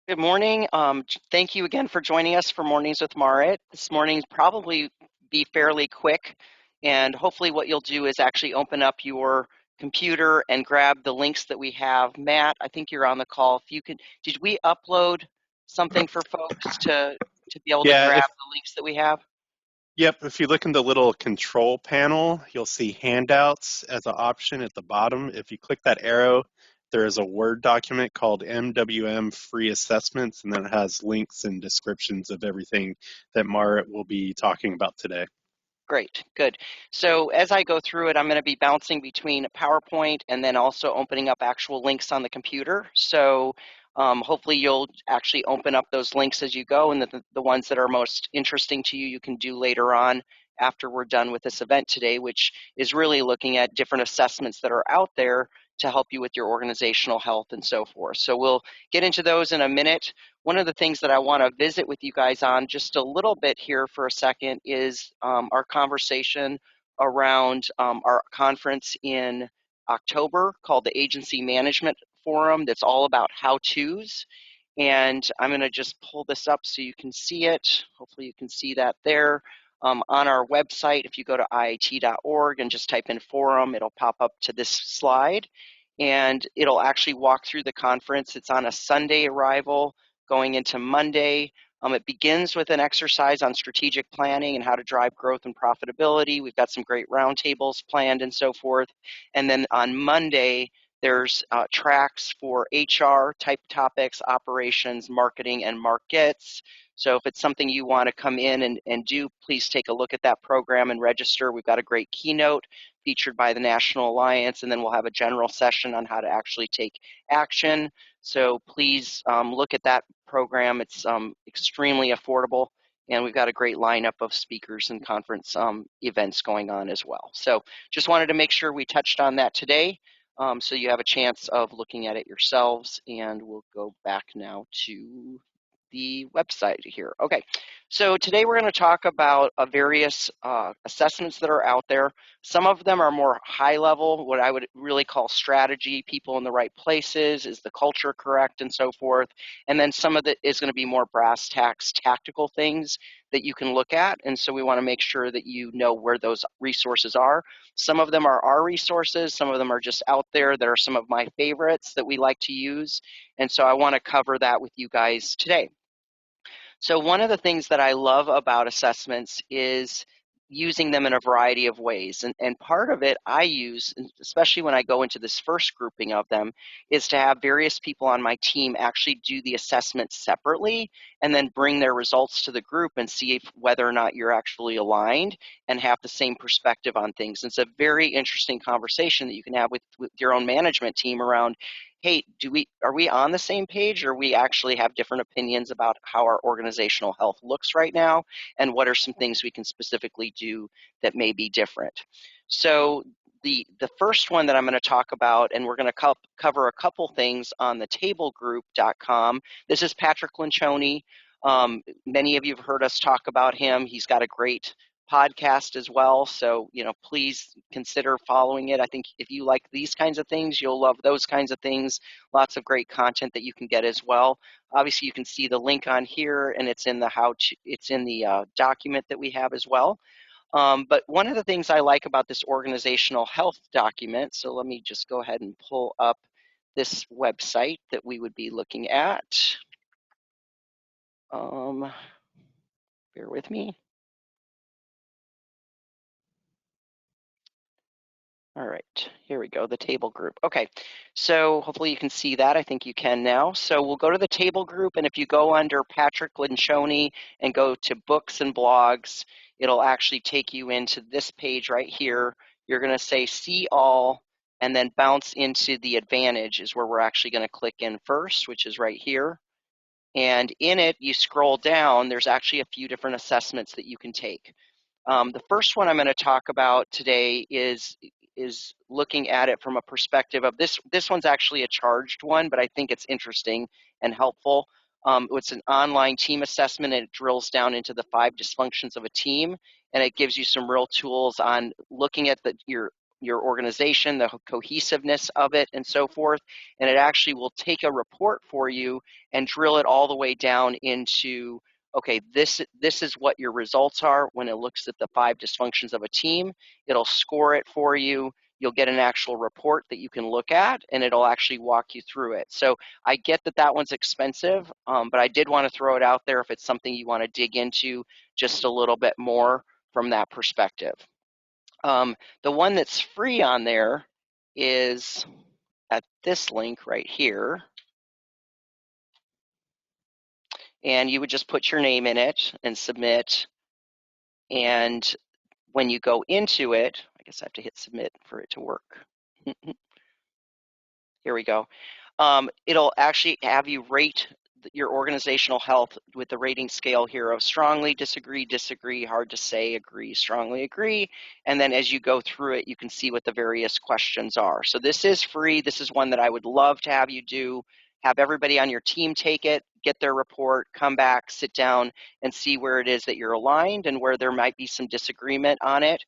Good morning. Thank you again for joining us for Mornings with Marit. This morning's probably be fairly quick, and hopefully what you'll do is actually open up your computer and grab the links that we have. Matt, I think you're on the call. If you could, did we upload something for folks to be able to Yeah, grab if the links that we have? yep, if you look in the little control panel, you'll see handouts as an option at the bottom. If you click that arrow, there is a Word document called MWM Free Assessments, and then it has links and descriptions of everything that Marit will be talking about today. Great, good. So as I go through it, I'm going to be bouncing between PowerPoint and then also opening up actual links on the computer. So hopefully you'll actually open up those links as you go, and the ones that are most interesting to you, you can do later on after we're done with this event today, which is really looking at different assessments that are out there to help you with your organizational health and so forth. So we'll get into those in a minute. One of the things that I want to visit with you guys on just a little bit here for a second is our conversation around our conference in October called the Agency Management Forum that's all about how-tos. And I'm going to just pull this up so you can see it. Hopefully you can see that there. On our website, if you go to IIAT.org and just type in forum, it'll pop up to this slide. And it'll actually walk through the conference. It's on a Sunday arrival going into Monday. It begins with an exercise on strategic planning and how to drive growth and profitability. We've got some great roundtables planned and so forth. And then on Monday, there's tracks for HR type topics, operations, marketing, and markets. So if it's something you want to come in and do, please take a look at that program and register. We've got a great keynote featured by the National Alliance, and then we'll have a general session on how to actually take action. So please look at that program. It's extremely affordable, and we've got a great lineup of speakers and conference events going on as well. So just wanted to make sure we touched on that today. So you have a chance of looking at it yourselves, and we'll go back now to the website here. Okay, so today we're going to talk about various assessments that are out there. Some of them are more high level, what I would really call strategy, people in the right places, is the culture correct, and so forth. And then some of it is going to be more brass tacks, tactical things that you can look at. And so we want to make sure that you know where those resources are. Some of them are our resources, some of them are just out there that are some of my favorites that we like to use. And so I want to cover that with you guys today. So one of the things that I love about assessments is using them in a variety of ways. And part of it I use, especially when I go into this first grouping of them, is to have various people on my team actually do the assessment separately and then bring their results to the group and see if, whether or not you're actually aligned and have the same perspective on things. It's a very interesting conversation that you can have with your own management team around, hey, are we on the same page, or we actually have different opinions about how our organizational health looks right now, and what are some things we can specifically do that may be different. So the first one that I'm going to talk about, and we're going to cover a couple things on the tablegroup.com. This is Patrick Lencioni. Many of you have heard us talk about him. He's got a great podcast as well. So, please consider following it. I think if you like these kinds of things, you'll love those kinds of things. Lots of great content that you can get as well. Obviously, you can see the link on here, and it's in the document that we have as well. But one of the things I like about this organizational health document, so let me just go ahead and pull up this website that we would be looking at. Bear with me. All right, here we go, the table group. Okay, so hopefully you can see that. I think you can now. So we'll go to the table group, and if you go under Patrick Lencioni and go to books and blogs, it'll actually take you into this page right here. You're going to say see all, and then bounce into the advantage is where we're actually going to click in first, which is right here. And in it, you scroll down, there's actually a few different assessments that you can take. The first one I'm going to talk about today is looking at it from a perspective of this one's actually a charged one, but I think it's interesting and helpful. It's an online team assessment, and it drills down into the 5 dysfunctions of a team, and it gives you some real tools on looking at your your organization, the cohesiveness of it, and so forth. And it actually will take a report for you and drill it all the way down into, okay, this is what your results are when it looks at the 5 dysfunctions of a team. It'll score it for you. You'll get an actual report that you can look at, and it'll actually walk you through it. So I get that that one's expensive, but I did want to throw it out there if it's something you want to dig into just a little bit more from that perspective. The one that's free on there is at this link right here. And you would just put your name in it and submit. And when you go into it, I guess I have to hit submit for it to work. Here we go. It'll actually have you rate your organizational health with the rating scale here of strongly, disagree, disagree, hard to say, agree, strongly agree. And then as you go through it, you can see what the various questions are. So this is free. This is one that I would love to have you do. Have everybody on your team take it, get their report, come back, sit down, and see where it is that you're aligned and where there might be some disagreement on it.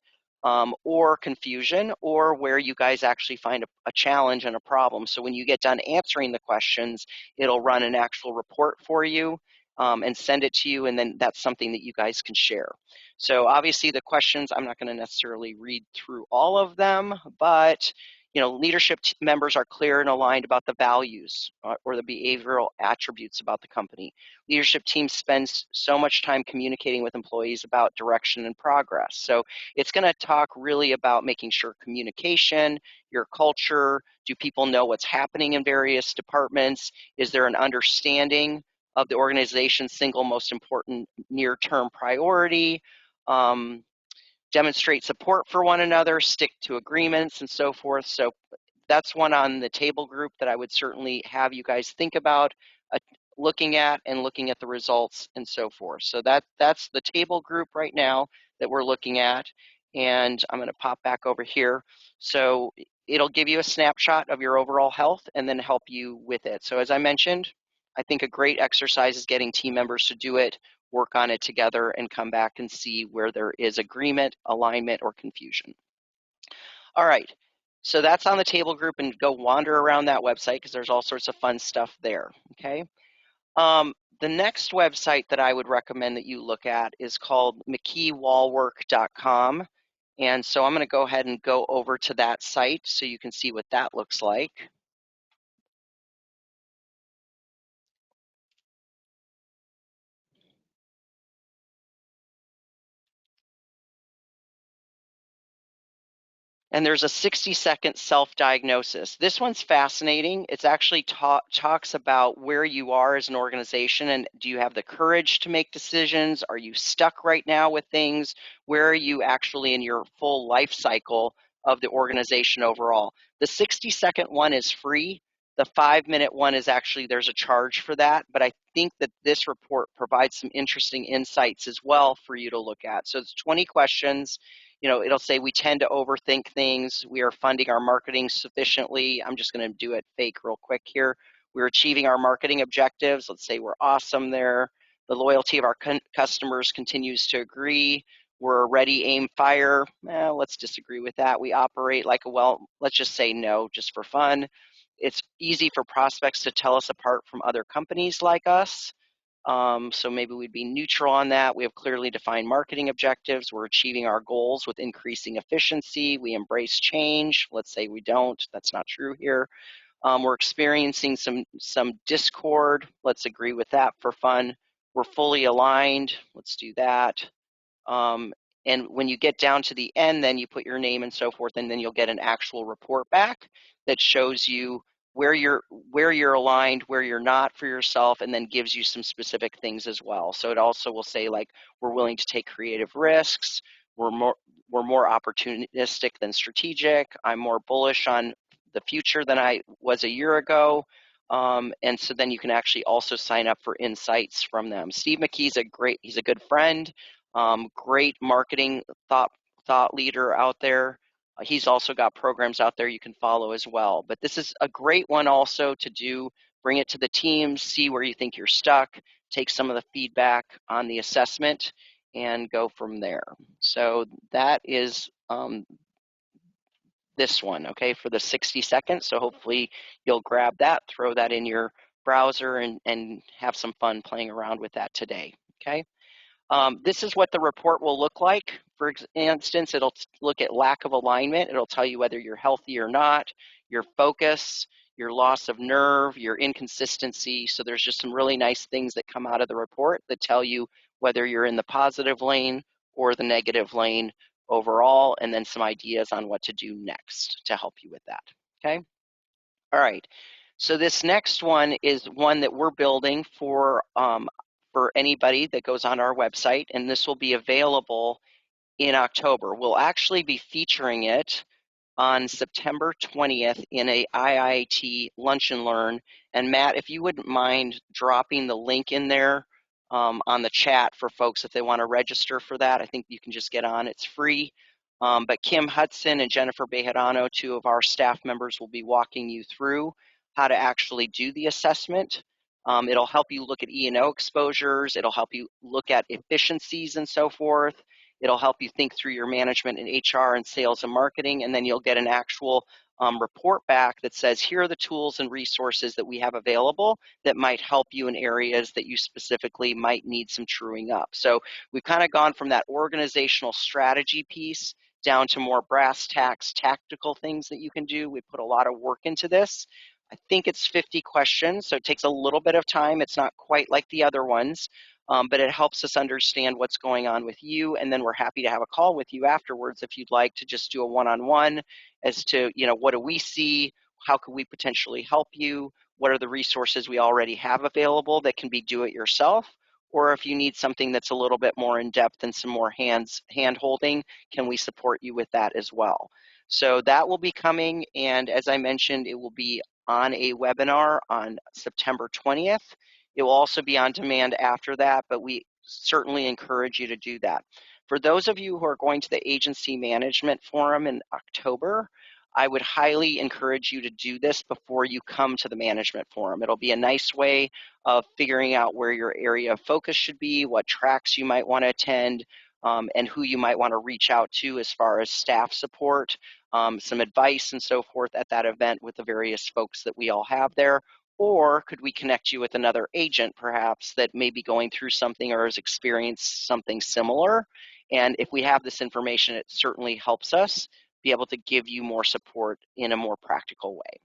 Or confusion, or where you guys actually find a challenge and a problem. So when you get done answering the questions, it'll run an actual report for you and send it to you, and then that's something that you guys can share. So obviously the questions, I'm not going to necessarily read through all of them, but leadership members are clear and aligned about the values or the behavioral attributes about the company. Leadership team spends so much time communicating with employees about direction and progress. So it's going to talk really about making sure communication, your culture, do people know what's happening in various departments? Is there an understanding of the organization's single most important near-term priority? Demonstrate support for one another, stick to agreements, and so forth. So that's one on the table group that I would certainly have you guys think about looking at the results and so forth. So that's the table group right now that we're looking at. And I'm going to pop back over here. So it'll give you a snapshot of your overall health and then help you with it. So as I mentioned, I think a great exercise is getting team members to do it, work on it together, and come back and see where there is agreement, alignment, or confusion. All right, so that's on the table group, and go wander around that website because there's all sorts of fun stuff there, okay? The next website that I would recommend that you look at is called McKeewallWork.com. And so I'm going to go ahead and go over to that site so you can see what that looks like. And there's a 60-second self-diagnosis. This one's fascinating. It's actually talks about where you are as an organization, and do you have the courage to make decisions? Are you stuck right now with things? Where are you actually in your full life cycle of the organization overall? The 60-second one is free. The 5-minute one is actually, there's a charge for that, but I think that this report provides some interesting insights as well for you to look at. So it's 20 questions. It'll say we tend to overthink things. We are funding our marketing sufficiently. I'm just going to do it fake real quick here. We're achieving our marketing objectives. Let's say we're awesome there. The loyalty of our customers continues to agree. We're ready, aim, fire. Let's disagree with that. We operate like let's just say no, just for fun. It's easy for prospects to tell us apart from other companies like us. So maybe we'd be neutral on that. We have clearly defined marketing objectives. We're achieving our goals with increasing efficiency. We embrace change. Let's say we don't. That's not true here. We're experiencing some discord. Let's agree with that for fun. We're fully aligned. Let's do that. And when you get down to the end, then you put your name and so forth, and then you'll get an actual report back that shows you where you're aligned, where you're not for yourself, and then gives you some specific things as well. So it also will say, like, we're willing to take creative risks, we're more opportunistic than strategic, I'm more bullish on the future than I was a year ago. And so then you can actually also sign up for insights from them. Steve McKee's he's a good friend, great marketing thought leader out there. He's also got programs out there you can follow as well. But this is a great one also to do. Bring it to the team, see where you think you're stuck, take some of the feedback on the assessment, and go from there. So that is this one, okay, for the 60 seconds. So hopefully you'll grab that, throw that in your browser, and have some fun playing around with that today, okay? This is what the report will look like. For instance, it'll look at lack of alignment. It'll tell you whether you're healthy or not, your focus, your loss of nerve, your inconsistency. So there's just some really nice things that come out of the report that tell you whether you're in the positive lane or the negative lane overall, and then some ideas on what to do next to help you with that, okay? All right, so this next one is one that we're building for anybody that goes on our website, and this will be available in October. We'll actually be featuring it on September 20th in a IIAT Lunch and Learn. And Matt, if you wouldn't mind dropping the link in there on the chat for folks if they want to register for that, I think you can just get on. It's free. But Kim Hudson and Jennifer Bejarano, two of our staff members, will be walking you through how to actually do the assessment. It'll help you look at E&O exposures. It'll help you look at efficiencies and so forth. It'll help you think through your management in HR and sales and marketing, and then you'll get an actual report back that says, here are the tools and resources that we have available that might help you in areas that you specifically might need some truing up. So we've kind of gone from that organizational strategy piece down to more brass tacks, tactical things that you can do. We put a lot of work into this. I think it's 50 questions, so it takes a little bit of time. It's not quite like the other ones. But it helps us understand what's going on with you, and then we're happy to have a call with you afterwards if you'd like to just do a one-on-one as to, what do we see, how could we potentially help you, what are the resources we already have available that can be do it yourself, or if you need something that's a little bit more in-depth and some more hand-holding, can we support you with that as well? So that will be coming, and as I mentioned, it will be on a webinar on September 20th. It will also be on demand after that, but we certainly encourage you to do that. For those of you who are going to the Agency Management Forum in October, I would highly encourage you to do this before you come to the Management Forum. It'll be a nice way of figuring out where your area of focus should be, what tracks you might want to attend, and who you might want to reach out to as far as staff support, some advice and so forth at that event with the various folks that we all have there. Or could we connect you with another agent perhaps that may be going through something or has experienced something similar? And if we have this information, it certainly helps us be able to give you more support in a more practical way.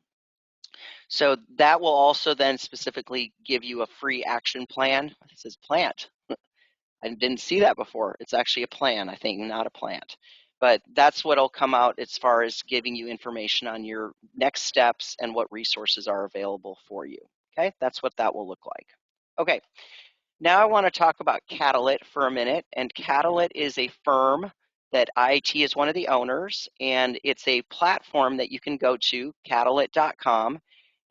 So that will also then specifically give you a free action plan. It says plant. I didn't see that before. It's actually a plan, I think, not a plant. But that's what'll come out as far as giving you information on your next steps and what resources are available for you. Okay, that's what that will look like. Okay, now I want to talk about Catalyt for a minute. And Catalyt is a firm that IIT is one of the owners, and it's a platform that you can go to, catalyt.com,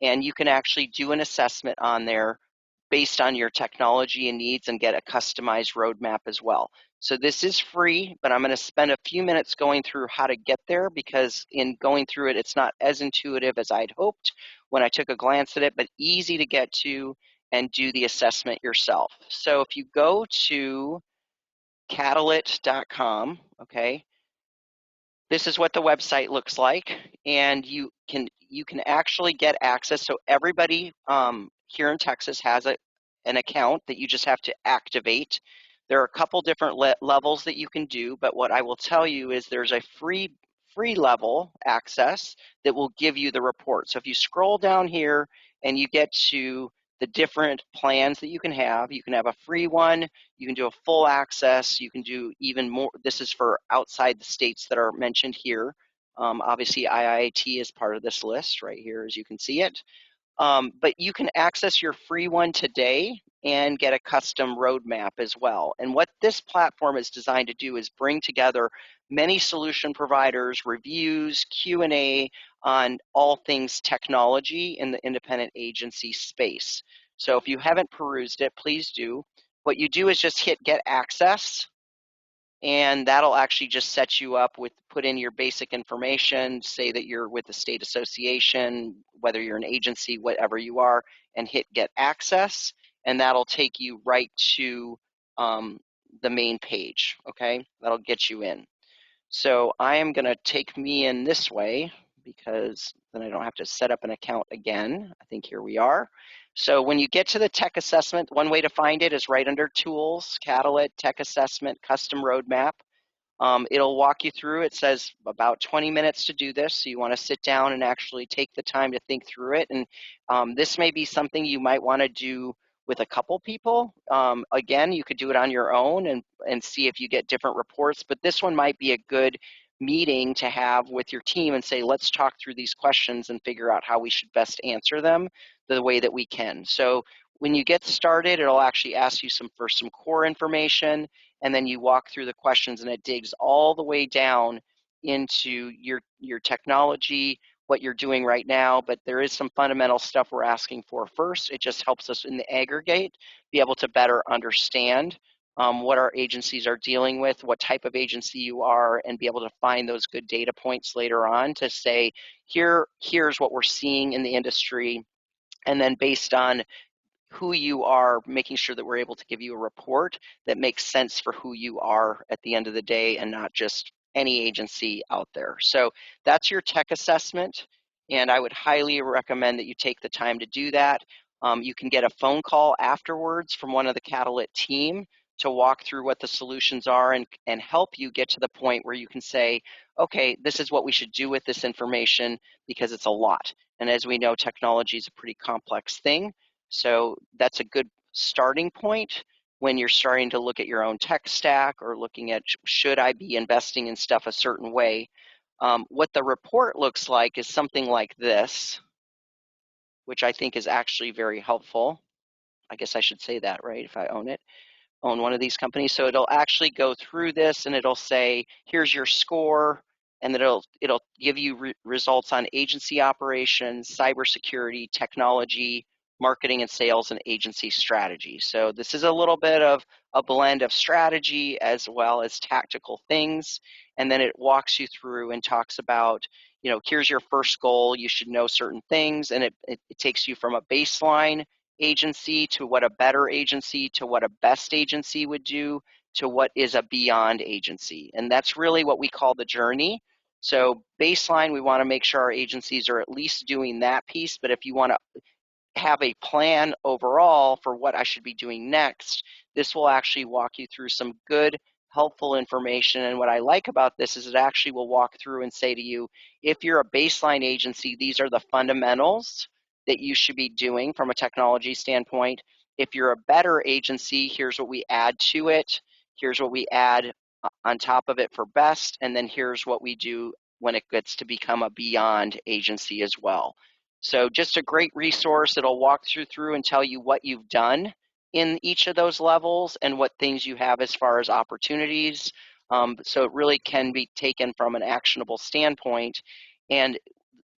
and you can actually do an assessment on there based on your technology and needs and get a customized roadmap as well. So this is free, but I'm going to spend a few minutes going through how to get there because in going through it, it's not as intuitive as I'd hoped when I took a glance at it, but easy to get to and do the assessment yourself. So if you go to catalyt.com, okay, this is what the website looks like, and you can actually get access. So everybody here in Texas has an account that you just have to activate. There are a couple different levels that you can do, but what I will tell you is there's a free level access that will give you the report. So if you scroll down here and you get to the different plans that you can have a free one, you can do a full access, you can do even more. This is for outside the states that are mentioned here. Obviously, IIAT is part of this list right here, as you can see it. But you can access your free one today and get a custom roadmap as well. And what this platform is designed to do is bring together many solution providers, reviews, Q&A on all things technology in the independent agency space. So if you haven't perused it, please do. What you do is just hit get access, and that'll actually just set you up with put in your basic information, say that you're with the state association, whether you're an agency, whatever you are, and hit get access, and that'll take you right to the main page, okay? That'll get you in. So I am going to take me in this way because then I don't have to set up an account again. I think here we are. So when you get to the tech assessment, one way to find it is right under Tools, Catalyt, Tech Assessment, Custom Roadmap. It'll walk you through. It says about 20 minutes to do this, so you want to sit down and actually take the time to think through it. And this may be something you might want to do with a couple people. Again, you could do it on your own and see if you get different reports, but this one might be a good meeting to have with your team and say, let's talk through these questions and figure out how we should best answer them the way that we can. So when you get started, it'll actually ask you for some core information, and then you walk through the questions and it digs all the way down into your technology, what you're doing right now, but there is some fundamental stuff we're asking for first. It just helps us in the aggregate be able to better understand what our agencies are dealing with, what type of agency you are, and be able to find those good data points later on to say, here's what we're seeing in the industry, and then based on who you are, making sure that we're able to give you a report that makes sense for who you are at the end of the day and not just any agency out there. So that's your tech assessment, and I would highly recommend that you take the time to do that. You can get a phone call afterwards from one of the Catalyt team to walk through what the solutions are and help you get to the point where you can say, okay, this is what we should do with this information because it's a lot. And as we know, technology is a pretty complex thing. So that's a good starting point when you're starting to look at your own tech stack or looking at should I be investing in stuff a certain way. What the report looks like is something like this, which I think is actually very helpful. I guess I should say that, right, if I own one of these companies. So it'll actually go through this and it'll say, here's your score, and then it'll give you results on agency operations, cybersecurity, technology, marketing and sales, and agency strategy. So this is a little bit of a blend of strategy as well as tactical things. And then it walks you through and talks about, here's your first goal. You should know certain things. And it takes you from a baseline agency to what a better agency to what a best agency would do to what is a beyond agency. And that's really what we call the journey. So baseline, we want to make sure our agencies are at least doing that piece. But if you want to have a plan overall for what I should be doing next, this will actually walk you through some good, helpful information. And what I like about this is it actually will walk through and say to you, if you're a baseline agency, these are the fundamentals that you should be doing from a technology standpoint. If you're a better agency, here's what we add to it. Here's what we add on top of it for best. And then here's what we do when it gets to become a beyond agency as well. So just a great resource. It'll walk through and tell you what you've done in each of those levels and what things you have as far as opportunities. So it really can be taken from an actionable standpoint. And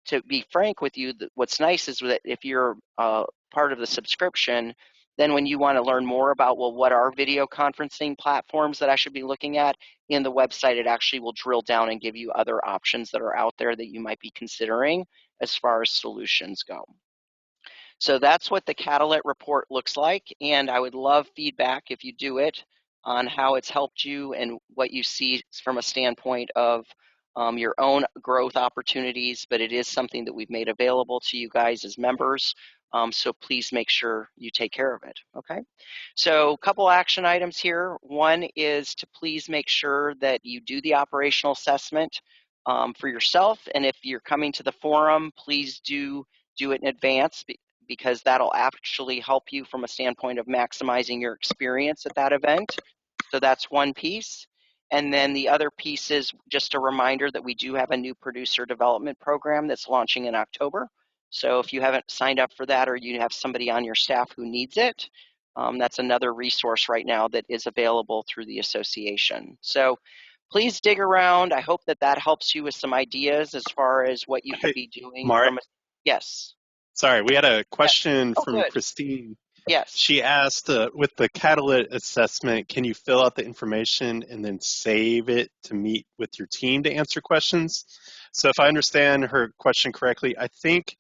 to be frank with you, what's nice is that if you're part of the subscription, then when you want to learn more about, well, what are video conferencing platforms that I should be looking at, in the website, it actually will drill down and give you other options that are out there that you might be considering as far as solutions go. So that's what the Catalyt report looks like, and I would love feedback if you do it on how it's helped you and what you see from a standpoint of your own growth opportunities, but it is something that we've made available to you guys as members, so please make sure you take care of it, okay? So a couple action items here. One is to please make sure that you do the operational assessment for yourself, and if you're coming to the forum, please do it in advance because that'll actually help you from a standpoint of maximizing your experience at that event. So that's one piece. And then the other piece is just a reminder that we do have a new producer development program that's launching in October. So if you haven't signed up for that or you have somebody on your staff who needs it, that's another resource right now that is available through the association. So please dig around. I hope that helps you with some ideas as far as what you could Hey, be doing Mark, from a, yes. sorry, we had a Yeah. question Oh, from good. Christine. Yes. She asked, with the Catalyt assessment, can you fill out the information and then save it to meet with your team to answer questions? So if I understand her question correctly, I think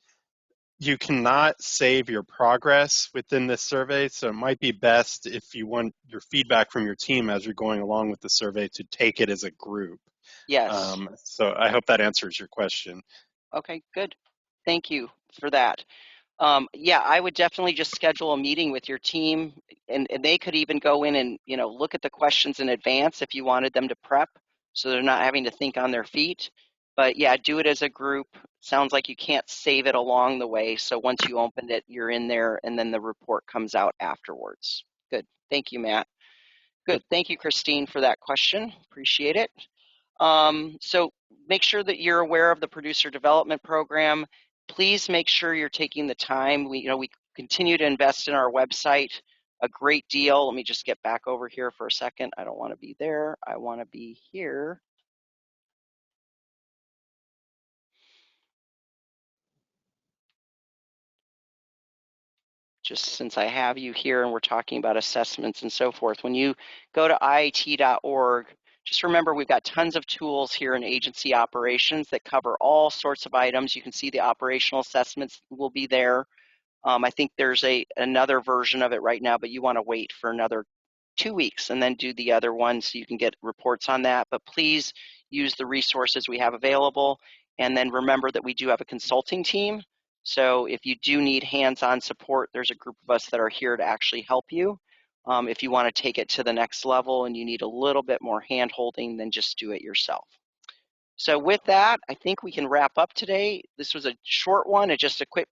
you cannot save your progress within this survey, so it might be best if you want your feedback from your team as you're going along with the survey to take it as a group. Yes. So I hope that answers your question. Okay, good. Thank you for that. Yeah, I would definitely just schedule a meeting with your team, and they could even go in and look at the questions in advance if you wanted them to prep, so they're not having to think on their feet. But yeah, do it as a group. Sounds like you can't save it along the way, so once you opened it, you're in there, and then the report comes out afterwards. Good. Thank you, Matt. Yep. Good. Thank you, Christine, for that question. Appreciate it. So make sure that you're aware of the producer development program. Please make sure you're taking the time. We continue to invest in our website a great deal. Let me just get back over here for a second. I don't want to be there. I want to be here. Just since I have you here and we're talking about assessments and so forth, when you go to IIAT.org, just remember we've got tons of tools here in agency operations that cover all sorts of items. You can see the operational assessments will be there. I think there's another version of it right now, but you want to wait for another 2 weeks and then do the other one so you can get reports on that. But please use the resources we have available. And then remember that we do have a consulting team. So if you do need hands-on support, there's a group of us that are here to actually help you. If you want to take it to the next level and you need a little bit more hand-holding, then just do it yourself. So with that, I think we can wrap up today. This was a short one, just a quick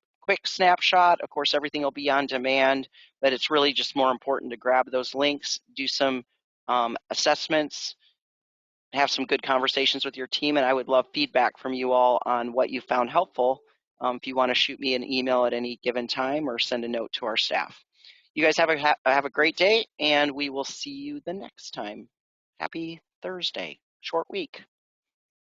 snapshot. Of course, everything will be on demand, but it's really just more important to grab those links, do some assessments, have some good conversations with your team, and I would love feedback from you all on what you found helpful. If you want to shoot me an email at any given time or send a note to our staff. You guys have a great day, and we will see you the next time. Happy Thursday. Short week.